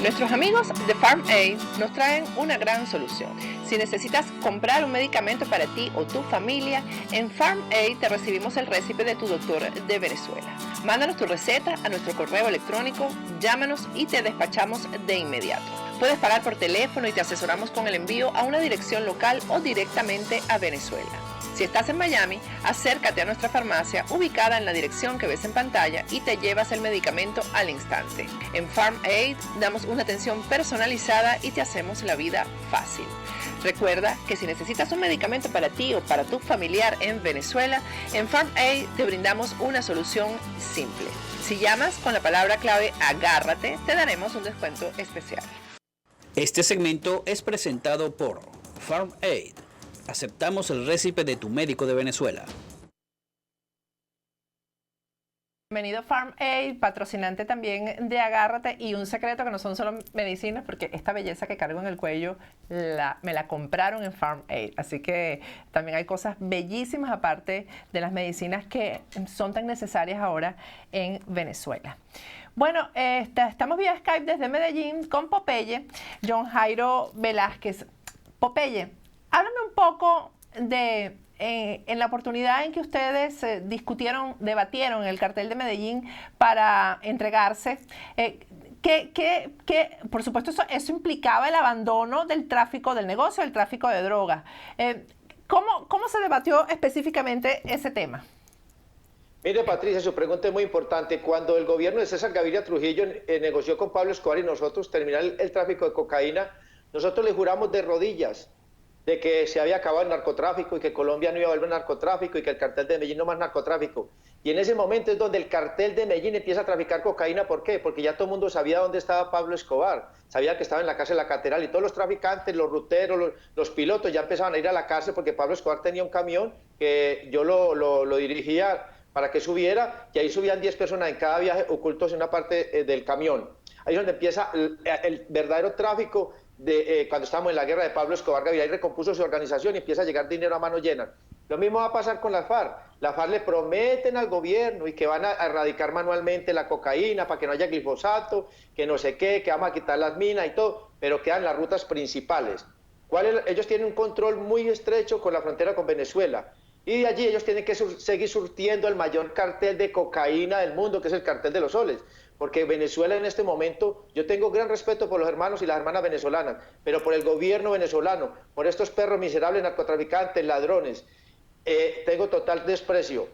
Nuestros amigos de Farm Aid nos traen una gran solución. Si necesitas comprar un medicamento para ti o tu familia, en Farm Aid te recibimos el récipe de tu doctor de Venezuela. Mándanos tu receta a nuestro correo electrónico, llámanos y te despachamos de inmediato. Puedes pagar por teléfono y te asesoramos con el envío a una dirección local o directamente a Venezuela. Si estás en Miami, acércate a nuestra farmacia ubicada en la dirección que ves en pantalla y te llevas el medicamento al instante. En Farm Aid damos una atención personalizada y te hacemos la vida fácil. Recuerda que si necesitas un medicamento para ti o para tu familiar en Venezuela, en Farm Aid te brindamos una solución simple. Si llamas con la palabra clave Agárrate, te daremos un descuento especial. Este segmento es presentado por Farm Aid. Aceptamos el récipe de tu médico de Venezuela. Bienvenido a Farm Aid, patrocinante también de Agárrate, y un secreto que no son solo medicinas, porque esta belleza que cargo en el cuello me la compraron en Farm Aid, así que también hay cosas bellísimas aparte de las medicinas que son tan necesarias ahora en Venezuela. Bueno, estamos vía Skype desde Medellín con Popeye, John Jairo Velázquez. Popeye, háblame un poco de en la oportunidad en que ustedes debatieron el cartel de Medellín para entregarse, por supuesto eso implicaba el abandono del tráfico, del negocio del tráfico de drogas. ¿Cómo se debatió específicamente ese tema? Mire, Patricia, su pregunta es muy importante. Cuando el gobierno de César Gaviria Trujillo negoció con Pablo Escobar y nosotros terminar el tráfico de cocaína, nosotros le juramos de rodillas de que se había acabado el narcotráfico y que Colombia no iba a volver narcotráfico y que el cartel de Medellín no más narcotráfico. Y en ese momento es donde el cartel de Medellín empieza a traficar cocaína. ¿Por qué? Porque ya todo el mundo sabía dónde estaba Pablo Escobar, sabía que estaba en la cárcel La Catedral, y todos los traficantes, los ruteros, los pilotos ya empezaban a ir a la cárcel porque Pablo Escobar tenía un camión que yo lo dirigía para que subiera, y ahí subían 10 personas en cada viaje ocultos en una parte del camión. Ahí es donde empieza el verdadero tráfico cuando estábamos en la guerra de Pablo Escobar Gaviria. Ahí recompuso su organización y empieza a llegar dinero a mano llena. Lo mismo va a pasar con las FARC. Las FARC le prometen al gobierno y que van a erradicar manualmente la cocaína para que no haya glifosato, que no sé qué, que vamos a quitar las minas y todo, pero quedan las rutas principales. Ellos tienen un control muy estrecho con la frontera con Venezuela. Y de allí ellos tienen que seguir surtiendo el mayor cartel de cocaína del mundo, que es el cartel de los soles. Porque Venezuela en este momento, yo tengo gran respeto por los hermanos y las hermanas venezolanas, pero por el gobierno venezolano, por estos perros miserables, narcotraficantes, ladrones, tengo total desprecio.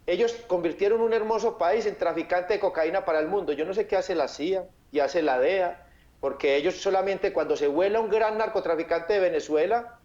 Ellos convirtieron un hermoso país en traficante de cocaína para el mundo. Yo no sé qué hace la CIA y hace la DEA, porque ellos solamente cuando se vuela un gran narcotraficante de Venezuela,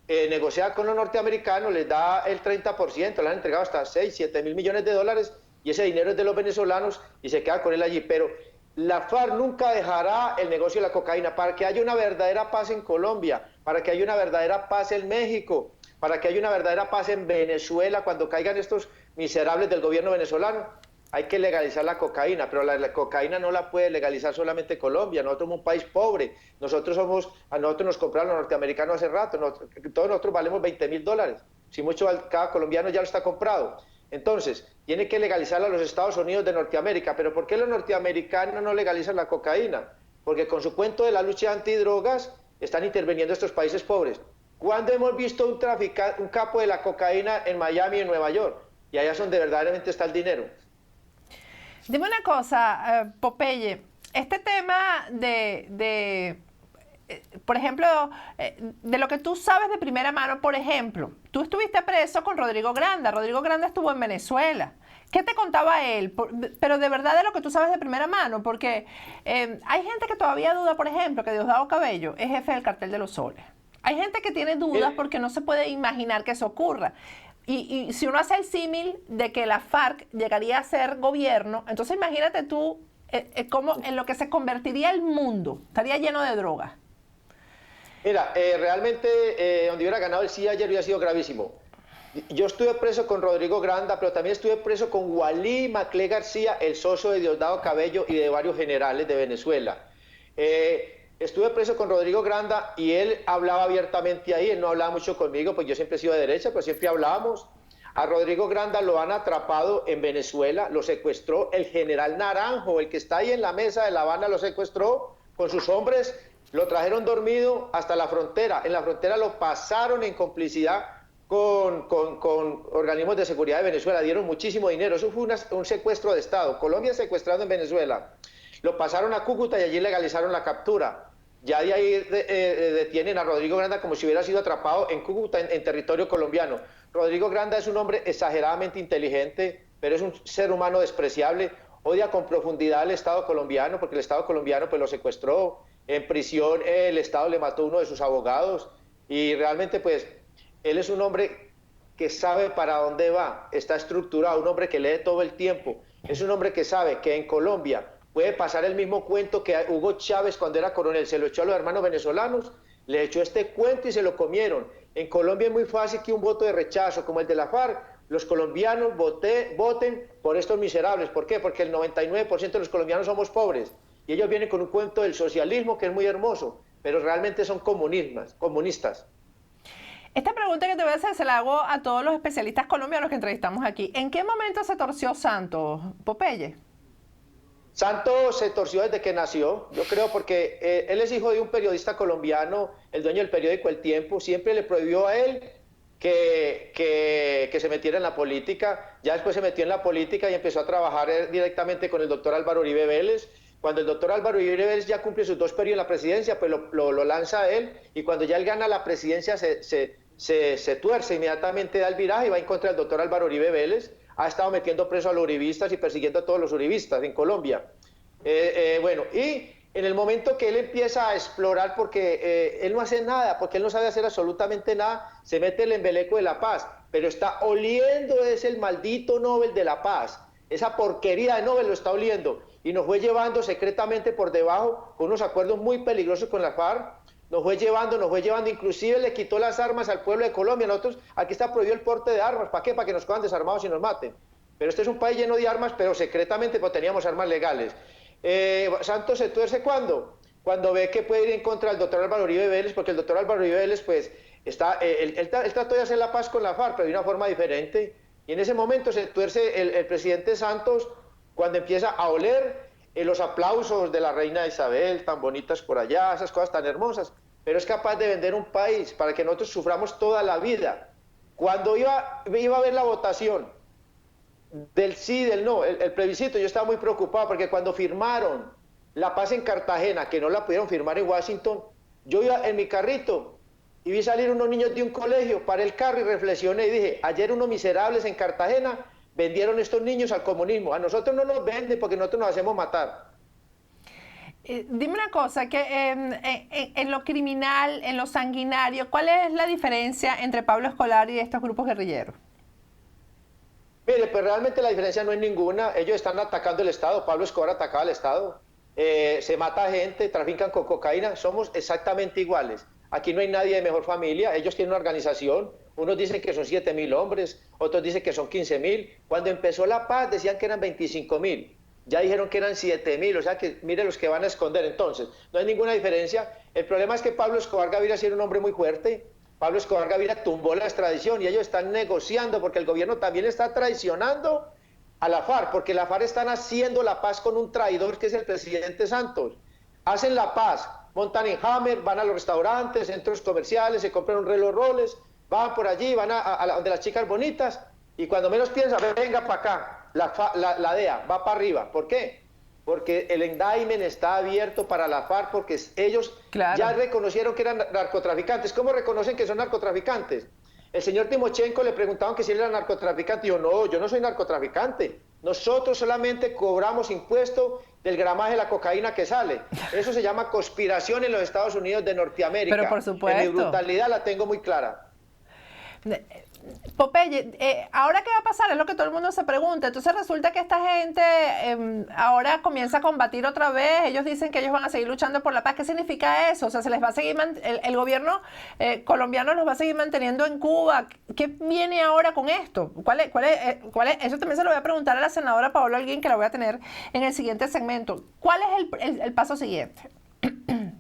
negocia con los norteamericanos, les da el 30%, le han entregado hasta 6, 7 mil millones de dólares, y ese dinero es de los venezolanos y se queda con él allí. Pero la FARC nunca dejará el negocio de la cocaína. Para que haya una verdadera paz en Colombia, para que haya una verdadera paz en México, para que haya una verdadera paz en Venezuela, cuando caigan estos miserables del gobierno venezolano, hay que legalizar la cocaína, pero la cocaína no la puede legalizar solamente Colombia. Nosotros somos un país pobre, a nosotros nos compraron los norteamericanos hace rato, todos nosotros valemos $20.000, si mucho cada colombiano ya lo está comprado. Entonces, tiene que legalizarla a los Estados Unidos de Norteamérica. ¿Pero por qué los norteamericanos no legalizan la cocaína? Porque con su cuento de la lucha antidrogas están interviniendo estos países pobres. ¿Cuándo hemos visto un capo de la cocaína en Miami y en Nueva York? Y allá es donde verdaderamente está el dinero. Dime una cosa, Popeye, este tema por ejemplo, de lo que tú sabes de primera mano, por ejemplo, tú estuviste preso con Rodrigo Granda. Rodrigo Granda estuvo en Venezuela. ¿Qué te contaba él? Pero de verdad de lo que tú sabes de primera mano, porque hay gente que todavía duda, por ejemplo, que Diosdado Cabello es jefe del cartel de los soles. Hay gente que tiene dudas porque no se puede imaginar que eso ocurra. Y si uno hace el símil de que la FARC llegaría a ser gobierno, entonces imagínate tú cómo en lo que se convertiría el mundo, estaría lleno de drogas. Mira, realmente donde hubiera ganado el sí ayer hubiera sido gravísimo. Yo estuve preso con Rodrigo Granda, pero también estuve preso con Walí Maclé García, el socio de Diosdado Cabello y de varios generales de Venezuela. Estuve preso con Rodrigo Granda y él hablaba abiertamente ahí, él no hablaba mucho conmigo, pues yo siempre he sido de derecha, pero siempre hablábamos. A Rodrigo Granda lo han atrapado en Venezuela, lo secuestró el general Naranjo, el que está ahí en la mesa de La Habana, lo secuestró con sus hombres, lo trajeron dormido hasta la frontera. En la frontera lo pasaron en complicidad con organismos de seguridad de Venezuela, dieron muchísimo dinero. Eso fue un secuestro de Estado. Colombia secuestrado en Venezuela. Lo pasaron a Cúcuta y allí legalizaron la captura. Ya de ahí detienen a Rodrigo Granda como si hubiera sido atrapado en Cúcuta, en territorio colombiano. Rodrigo Granda es un hombre exageradamente inteligente, pero es un ser humano despreciable. Odia con profundidad al Estado colombiano, porque el Estado colombiano pues lo secuestró. En prisión el Estado le mató a uno de sus abogados. Y realmente pues él es un hombre que sabe para dónde va, está estructurado, un hombre que lee todo el tiempo. Es un hombre que sabe que en Colombia puede pasar el mismo cuento que Hugo Chávez cuando era coronel, se lo echó a los hermanos venezolanos, le echó este cuento y se lo comieron. En Colombia es muy fácil que un voto de rechazo como el de la FARC, los colombianos voten por estos miserables. ¿Por qué? Porque el 99% de los colombianos somos pobres y ellos vienen con un cuento del socialismo que es muy hermoso, pero realmente son comunistas. Esta pregunta que te voy a hacer se la hago a todos los especialistas colombianos que entrevistamos aquí. ¿En qué momento se torció Santos, Popeye? Santos se torció desde que nació, yo creo, porque él es hijo de un periodista colombiano, el dueño del periódico El Tiempo, siempre le prohibió a él que se metiera en la política. Ya después se metió en la política y empezó a trabajar directamente con el doctor Álvaro Uribe Vélez. Cuando el doctor Álvaro Uribe Vélez ya cumple sus 2 periodos en la presidencia, pues lo lanza a él, y cuando ya él gana la presidencia se tuerce, inmediatamente da el viraje y va en contra del doctor Álvaro Uribe Vélez. Ha estado metiendo preso a los uribistas y persiguiendo a todos los uribistas en Colombia. Bueno, y en el momento que él empieza a explorar, porque él no hace nada, porque él no sabe hacer absolutamente nada, se mete el embeleco de la paz, pero está oliendo es el maldito Nobel de la Paz. Esa porquería de Nobel lo está oliendo y nos fue llevando secretamente por debajo con unos acuerdos muy peligrosos con la FARC. Nos fue llevando, inclusive le quitó las armas al pueblo de Colombia. Nosotros, aquí está prohibido el porte de armas. ¿Para qué? Para que nos cojan desarmados y nos maten. Pero este es un país lleno de armas, pero secretamente pues, teníamos armas legales. Santos se tuerce ¿cuándo? Cuando ve que puede ir en contra del doctor Álvaro Uribe Vélez, porque el doctor Álvaro Uribe Vélez, pues, él trató de hacer la paz con la FARC, pero de una forma diferente. Y en ese momento se tuerce el presidente Santos cuando empieza a oler los aplausos de la reina Isabel, tan bonitas por allá, esas cosas tan hermosas, pero es capaz de vender un país para que nosotros suframos toda la vida. Cuando iba a ver la votación del sí, del no, el plebiscito, yo estaba muy preocupado porque cuando firmaron la paz en Cartagena, que no la pudieron firmar en Washington, yo iba en mi carrito y vi salir unos niños de un colegio, paré el carro y reflexioné y dije, ayer unos miserables en Cartagena vendieron estos niños al comunismo. A nosotros no nos venden porque nosotros nos hacemos matar. Dime una cosa, que en lo criminal, en lo sanguinario, ¿cuál es la diferencia entre Pablo Escolar y estos grupos guerrilleros? Mire, pues realmente la diferencia no es ninguna. Ellos están atacando el Estado. Pablo Escobar atacaba al Estado. Se mata gente, trafican con cocaína. Somos exactamente iguales. Aquí no hay nadie de mejor familia. Ellos tienen una organización. Unos dicen que son 7.000 hombres, otros dicen que son 15.000. Cuando empezó la paz decían que eran 25.000. Ya dijeron que eran 7.000, o sea que mire los que van a esconder. Entonces, no hay ninguna diferencia. El problema es que Pablo Escobar Gaviria sí era un hombre muy fuerte. Pablo Escobar Gaviria tumbó la extradición y ellos están negociando porque el gobierno también está traicionando a la FARC, porque la FARC están haciendo la paz con un traidor que es el presidente Santos. Hacen la paz, montan en Hammer, van a los restaurantes, centros comerciales, se compran un reloj Rolex, van por allí, van a donde las chicas bonitas, y cuando menos piensan, venga para acá, la DEA va para arriba. ¿Por qué? Porque el indictment está abierto para la FARC, porque ellos ya reconocieron que eran narcotraficantes. ¿Cómo reconocen que son narcotraficantes? El señor Timochenko le preguntaban que si él era narcotraficante, y yo no soy narcotraficante. Nosotros solamente cobramos impuesto del gramaje de la cocaína que sale. Eso se llama conspiración en los Estados Unidos de Norteamérica. Pero por supuesto. Mi brutalidad la tengo muy clara. Popeye, ¿ahora qué va a pasar? Es lo que todo el mundo se pregunta. Entonces resulta que esta gente ahora comienza a combatir otra vez. Ellos dicen que ellos van a seguir luchando por la paz. ¿Qué significa eso? O sea, se les va a seguir el gobierno colombiano los va a seguir manteniendo en Cuba. ¿Qué viene ahora con esto? ¿Cuál es? Eso también se lo voy a preguntar a la senadora Paola Holguín, que la voy a tener en el siguiente segmento. ¿Cuál es el paso siguiente?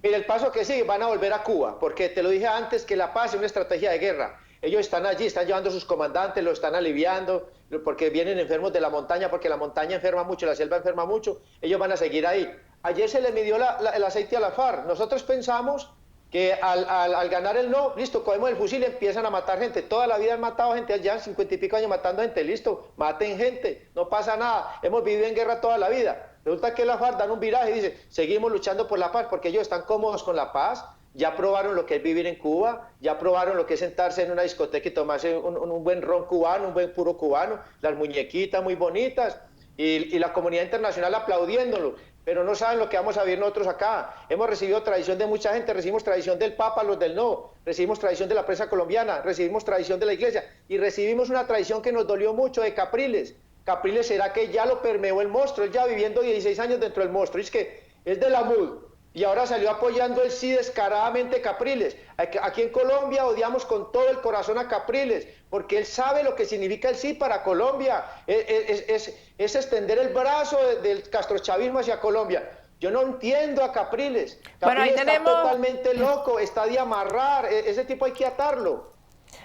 Mira, el paso que sigue, van a volver a Cuba, porque te lo dije antes que la paz es una estrategia de guerra. Ellos están allí, están llevando a sus comandantes, lo están aliviando, porque vienen enfermos de la montaña, porque la montaña enferma mucho, la selva enferma mucho. Ellos van a seguir ahí. ayer se le midió el aceite a la FARC. Nosotros pensamos que al ganar el no, listo, cogemos el fusil y empiezan a matar gente. Toda la vida han matado gente, allá 50 y pico años matando gente, listo, maten gente, no pasa nada, hemos vivido en guerra toda la vida. Resulta que la FARC dan un viraje y dice, seguimos luchando por la paz, porque ellos están cómodos con la paz, ya probaron lo que es vivir en Cuba, ya probaron lo que es sentarse en una discoteca y tomarse un buen ron cubano, un buen puro cubano, las muñequitas muy bonitas, y la comunidad internacional aplaudiéndolo. Pero no saben lo que vamos a vivir nosotros acá. Hemos recibido tradición de mucha gente, recibimos tradición del Papa, los del no, recibimos tradición de la prensa colombiana, recibimos tradición de la Iglesia y recibimos una tradición que nos dolió mucho de Capriles. Capriles será que ya lo permeó el monstruo, él ya viviendo 16 años dentro del monstruo, y es que es de la MUD. Y ahora salió apoyando el sí descaradamente Capriles. Aquí en Colombia odiamos con todo el corazón a Capriles, porque él sabe lo que significa el sí para Colombia. Es extender el brazo del castrochavismo hacia Colombia. Yo no entiendo a Capriles. Capriles está totalmente loco, está de amarrar. Ese tipo hay que atarlo.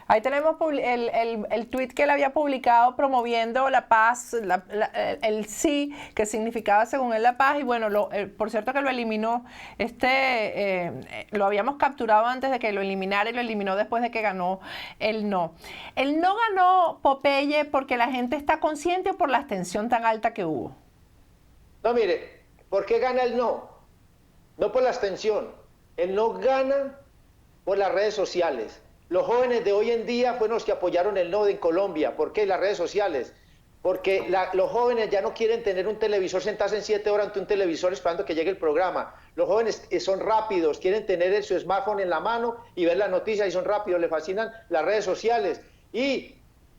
Ahí tenemos el tuit que él había publicado promoviendo la paz, el sí, que significaba según él la paz, y bueno, por cierto que lo eliminó, lo habíamos capturado antes de que lo eliminara y lo eliminó después de que ganó el no. El no ganó Popeye porque la gente está consciente o por la abstención tan alta que hubo. No, mire, ¿por qué gana el no? No por la abstención, el no gana por las redes sociales. Los jóvenes de hoy en día fueron los que apoyaron el no en Colombia. ¿Por qué? Las redes sociales. Porque los jóvenes ya no quieren tener un televisor, sentarse en 7 horas ante un televisor esperando que llegue el programa. Los jóvenes son rápidos, quieren tener su smartphone en la mano y ver las noticias y son rápidos, les fascinan las redes sociales. ¿Y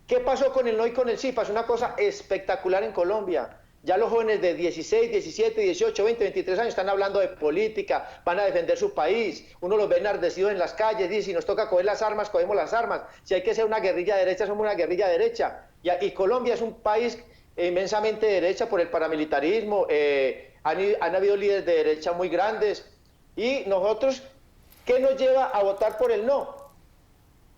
qué pasó con el no y con el sí? Pasó una cosa espectacular en Colombia. Ya los jóvenes de 16, 17, 18, 20, 23 años están hablando de política, van a defender su país. Uno los ve enardecidos en las calles, dice, si nos toca coger las armas, cogemos las armas. Si hay que ser una guerrilla derecha, somos una guerrilla derecha. Y Colombia es un país inmensamente de derecha por el paramilitarismo. Han habido líderes de derecha muy grandes. Y nosotros, ¿qué nos lleva a votar por el no?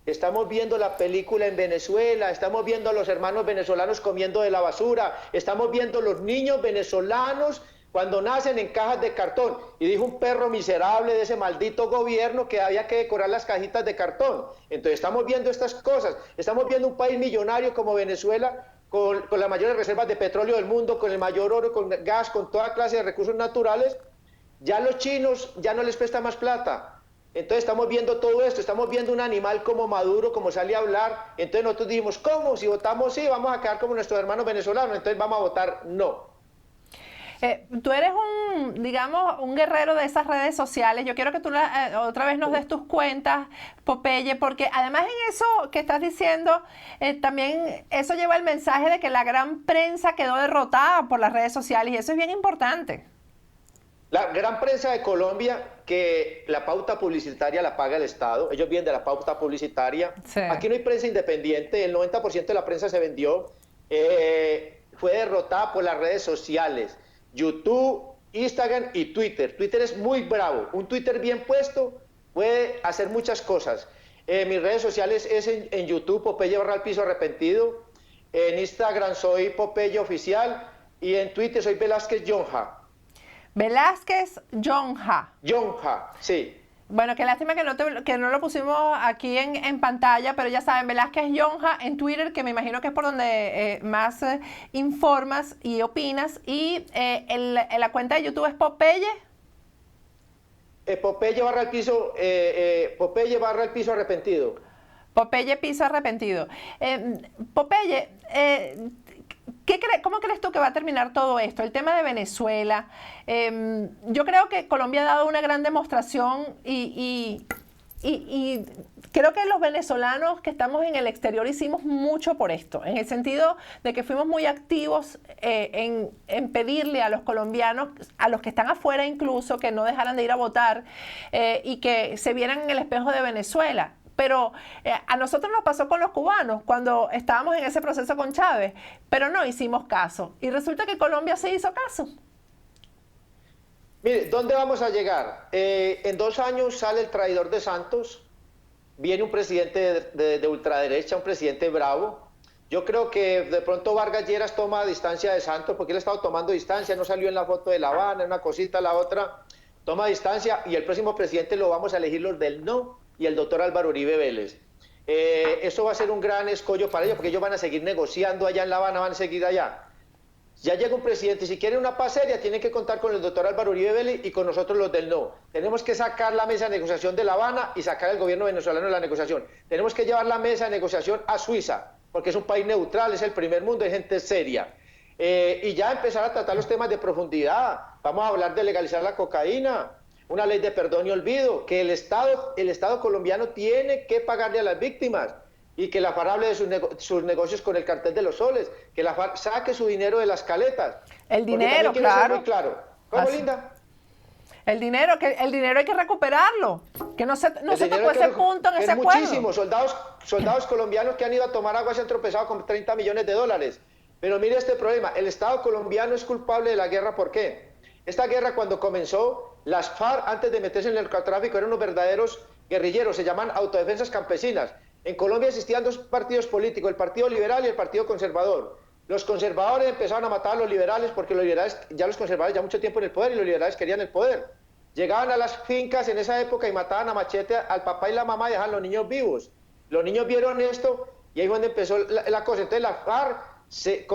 Estamos viendo la película en Venezuela, estamos viendo a los hermanos venezolanos comiendo de la basura, estamos viendo los niños venezolanos cuando nacen en cajas de cartón. Y dijo un perro miserable de ese maldito gobierno que había que decorar las cajitas de cartón. Entonces estamos viendo estas cosas, estamos viendo un país millonario como Venezuela, con las mayores reservas de petróleo del mundo, con el mayor oro, con gas, con toda clase de recursos naturales. Ya los chinos ya no les presta más plata. Entonces estamos viendo todo esto, estamos viendo un animal como Maduro, como sale a hablar. Entonces nosotros dijimos, ¿cómo? Si votamos sí, vamos a quedar como nuestros hermanos venezolanos, entonces vamos a votar no. Tú eres un guerrero de esas redes sociales. Yo quiero que tú otra vez nos des tus cuentas, Popeye, porque además en eso que estás diciendo, también eso lleva el mensaje de que la gran prensa quedó derrotada por las redes sociales y eso es bien importante. La gran prensa de Colombia, que la pauta publicitaria la paga el Estado, ellos viven de la pauta publicitaria. Sí. Aquí no hay prensa independiente, el 90% de la prensa se vendió, fue derrotada por las redes sociales, YouTube, Instagram y Twitter. Twitter es muy bravo, un Twitter bien puesto puede hacer muchas cosas. Mis redes sociales es en YouTube, Popeye _ Piso Arrepentido, en Instagram soy Popeye Oficial y en Twitter soy Velázquez Yonja. Velázquez Yonja. Yonja, sí. Bueno, qué lástima que no lo pusimos aquí en pantalla, pero ya saben, Velázquez Yonja en Twitter, que me imagino que es por donde más informas y opinas. Y la cuenta de YouTube es Popeye. Popeye _ Piso Arrepentido. Popeye Piso Arrepentido. Popeye, ¿cómo crees tú que va a terminar todo esto? El tema de Venezuela. Yo creo que Colombia ha dado una gran demostración y creo que los venezolanos que estamos en el exterior hicimos mucho por esto, en el sentido de que fuimos muy activos en pedirle a los colombianos, a los que están afuera incluso, que no dejaran de ir a votar y que se vieran en el espejo de Venezuela. Pero a nosotros nos pasó con los cubanos cuando estábamos en ese proceso con Chávez, pero no hicimos caso. Y resulta que Colombia se hizo caso. Mire, ¿dónde vamos a llegar? En 2 años sale el traidor de Santos, viene un presidente de ultraderecha, un presidente bravo, Yo creo que de pronto Vargas Lleras toma distancia de Santos, porque él ha estado tomando distancia, no salió en la foto de La Habana, una cosita, la otra, toma distancia, y el próximo presidente lo vamos a elegir los del no, y el doctor Álvaro Uribe Vélez. Eso va a ser un gran escollo para ellos, porque ellos van a seguir negociando allá en La Habana, van a seguir allá. Ya llega un presidente, si quiere una paz seria, tiene que contar con el doctor Álvaro Uribe Vélez y con nosotros los del no. Tenemos que sacar la mesa de negociación de La Habana y sacar al gobierno venezolano de la negociación. Tenemos que llevar la mesa de negociación a Suiza, porque es un país neutral, es el primer mundo, es gente seria. Y ya empezar a tratar los temas de profundidad. Vamos a hablar de legalizar la cocaína, una ley de perdón y olvido, que el Estado colombiano tiene que pagarle a las víctimas, y que la FARC hable de sus negocios con el cartel de los soles, que la FARC saque su dinero de las caletas. El dinero, claro. Muy claro. ¿Cómo, así. Linda? El dinero hay que recuperarlo, que no se tocó ese punto en ese acuerdo. Muchísimos soldados colombianos que han ido a tomar agua se han tropezado con 30 millones de dólares. Pero mire este problema, el Estado colombiano es culpable de la guerra. ¿Por qué? Esta guerra, cuando comenzó, las FARC, antes de meterse en el narcotráfico, eran unos verdaderos guerrilleros, se llaman autodefensas campesinas. En Colombia existían dos partidos políticos, el Partido Liberal y el Partido Conservador. Los conservadores empezaron a matar a los liberales, porque los conservadores ya mucho tiempo en el poder, y los liberales querían el poder. Llegaban a las fincas en esa época y mataban a machete al papá y la mamá y dejaban a los niños vivos. Los niños vieron esto y ahí es donde empezó la cosa. Entonces la FARC,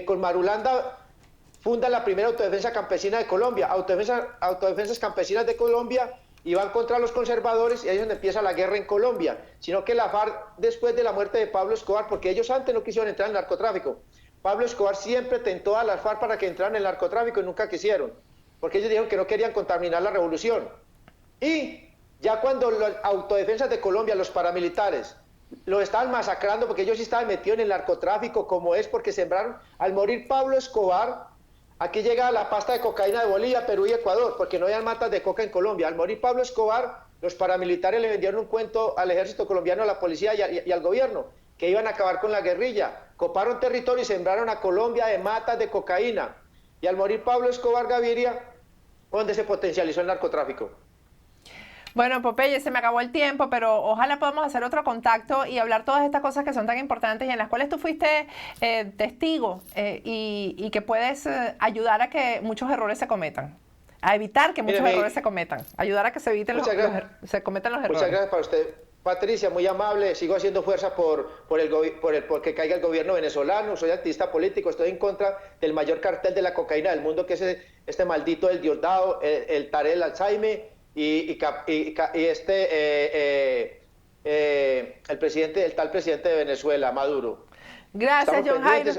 con Marulanda, funda la primera autodefensa campesina de Colombia, autodefensas campesinas de Colombia, y van contra los conservadores, y ahí es donde empieza la guerra en Colombia. Sino que la FARC, después de la muerte de Pablo Escobar, porque ellos antes no quisieron entrar en el narcotráfico, Pablo Escobar siempre tentó a las FARC para que entraran en el narcotráfico y nunca quisieron, porque ellos dijeron que no querían contaminar la revolución. Y ya cuando las autodefensas de Colombia, los paramilitares, los estaban masacrando, porque ellos sí estaban metidos en el narcotráfico, como es, porque sembraron, al morir Pablo Escobar, aquí llega la pasta de cocaína de Bolivia, Perú y Ecuador, porque no habían matas de coca en Colombia. Al morir Pablo Escobar, los paramilitares le vendieron un cuento al ejército colombiano, a la policía y al gobierno, que iban a acabar con la guerrilla. Coparon territorio y sembraron a Colombia de matas de cocaína. Y al morir Pablo Escobar Gaviria, donde se potencializó el narcotráfico. Bueno, Popeye, se me acabó el tiempo, pero ojalá podamos hacer otro contacto y hablar todas estas cosas que son tan importantes y en las cuales tú fuiste testigo y que puedes ayudar a que muchos errores se cometan, a evitar que muchos errores se cometan, ayudar a que se eviten se cometan los errores. Muchas gracias para usted, Patricia, muy amable. Sigo haciendo fuerza por que caiga el gobierno venezolano. Soy activista político, estoy en contra del mayor cartel de la cocaína del mundo, que es este maldito El Diosdado, el Tarel Alzheimer, el tal presidente de Venezuela, Maduro. Gracias, John Jairo.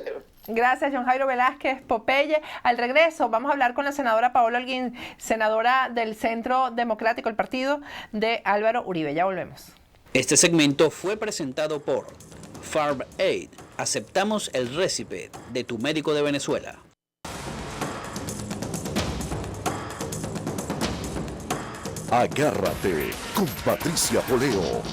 Gracias, John Jairo Velázquez Popeye. Al regreso vamos a hablar con la senadora Paola Holguín, senadora del Centro Democrático, el partido de Álvaro Uribe. Ya volvemos. Este segmento fue presentado por Farm Aid. Aceptamos el récipe de tu médico de Venezuela. Agárrate con Patricia Poleo.